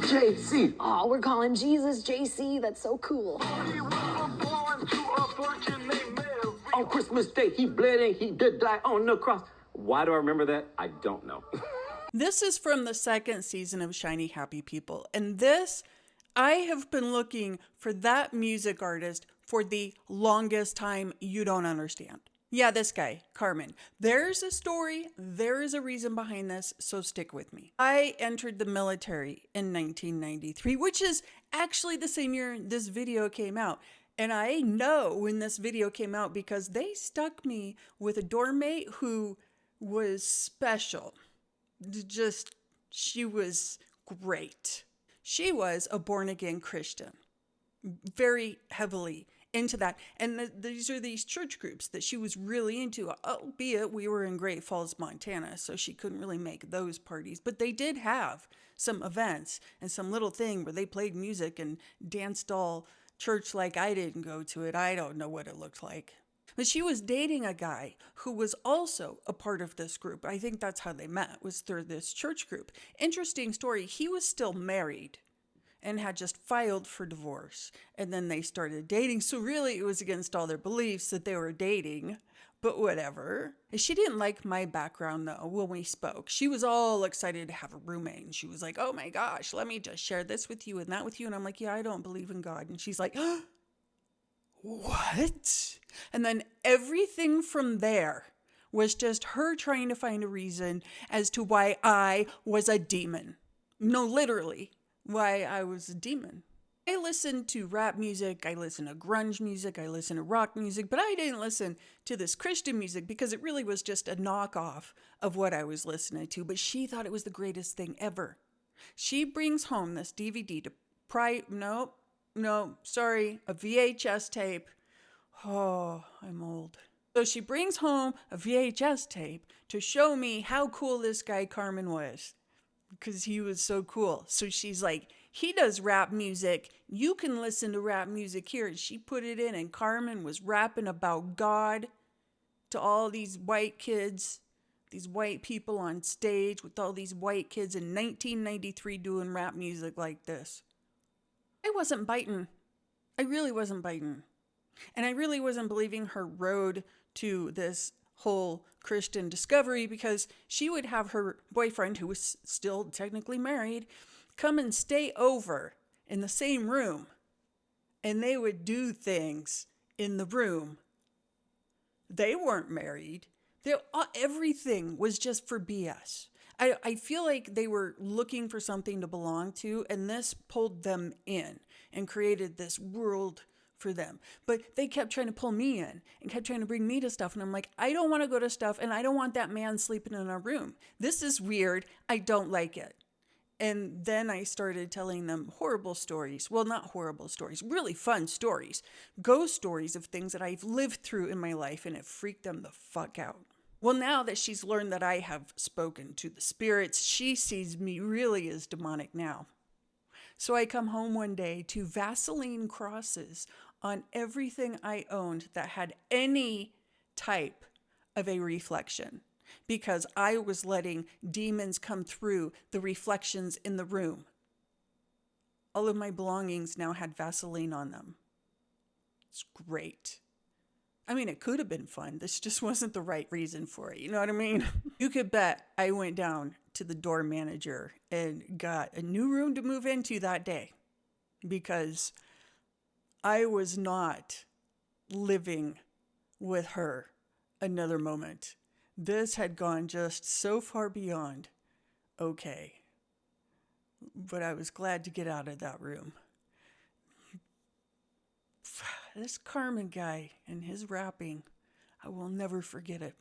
JC. Oh, we're calling Jesus JC. That's so cool. On Christmas Day, he bled and he did die on the cross. Why do I remember that? I don't know. This is from the second season of Shiny Happy People. And this, I have been looking for that music artist for the longest time. You don't understand. Yeah, this guy, Carmen. There's a story. There is a reason behind this. So stick with me. I entered the military in 1993, which is actually the same year this video came out. And I know when this video came out because they stuck me with a dorm mate who was special. She was great. She was a born-again Christian, very heavily into that. And these are these church groups that she was really into, albeit we were in Great Falls, Montana, so she couldn't really make those parties. But they did have some events and some little thing where they played music and danced all church like. I didn't go to it. I don't know what it looked like. But she was dating a guy who was also a part of this group. I think that's how they met, was through this church group. Interesting story. He was still married and had just filed for divorce. And then they started dating. So really it was against all their beliefs that they were dating, but whatever. She didn't like my background though when we spoke. She was all excited to have a roommate. And she was like, oh my gosh, let me just share this with you and that with you. And I'm like, yeah, I don't believe in God. And she's like, what? And then everything from there was just her trying to find a reason as to why I was a demon. No, literally, why I was a demon. I listened to rap music, I listened to grunge music, I listened to rock music, but I didn't listen to this Christian music because it really was just a knockoff of what I was listening to. But she thought it was the greatest thing ever. She brings home this DVD to a VHS tape. Oh, I'm old. So she brings home a VHS tape to show me how cool this guy Carmen was, because he was so cool. So she's like, he does rap music. You can listen to rap music here. And she put it in, and Carmen was rapping about God to all these white kids, these white people on stage with all these white kids in 1993 doing rap music like this. I wasn't biting. I really wasn't biting. And I really wasn't believing her road to this whole Christian discovery, because she would have her boyfriend, who was still technically married, come and stay over in the same room. And they would do things in the room. They weren't married. Everything was just for BS. I feel like they were looking for something to belong to, and this pulled them in and created this world for them. But they kept trying to pull me in and kept trying to bring me to stuff. And I'm like, I don't want to go to stuff, and I don't want that man sleeping in our room. This is weird. I don't like it. And then I started telling them horrible stories. Well, not horrible stories, really fun stories. Ghost stories of things that I've lived through in my life, and it freaked them the fuck out. Well, now that she's learned that I have spoken to the spirits, she sees me really as demonic now. So I come home one day to Vaseline crosses on everything I owned that had any type of a reflection, because I was letting demons come through the reflections in the room. All of my belongings now had Vaseline on them. It's great. I mean, it could have been fun. This just wasn't the right reason for it. You know what I mean? You could bet I went down to the door manager and got a new room to move into that day, because I was not living with her another moment. This had gone just so far beyond okay. But I was glad to get out of that room. This Carmen guy and his rapping, I will never forget it.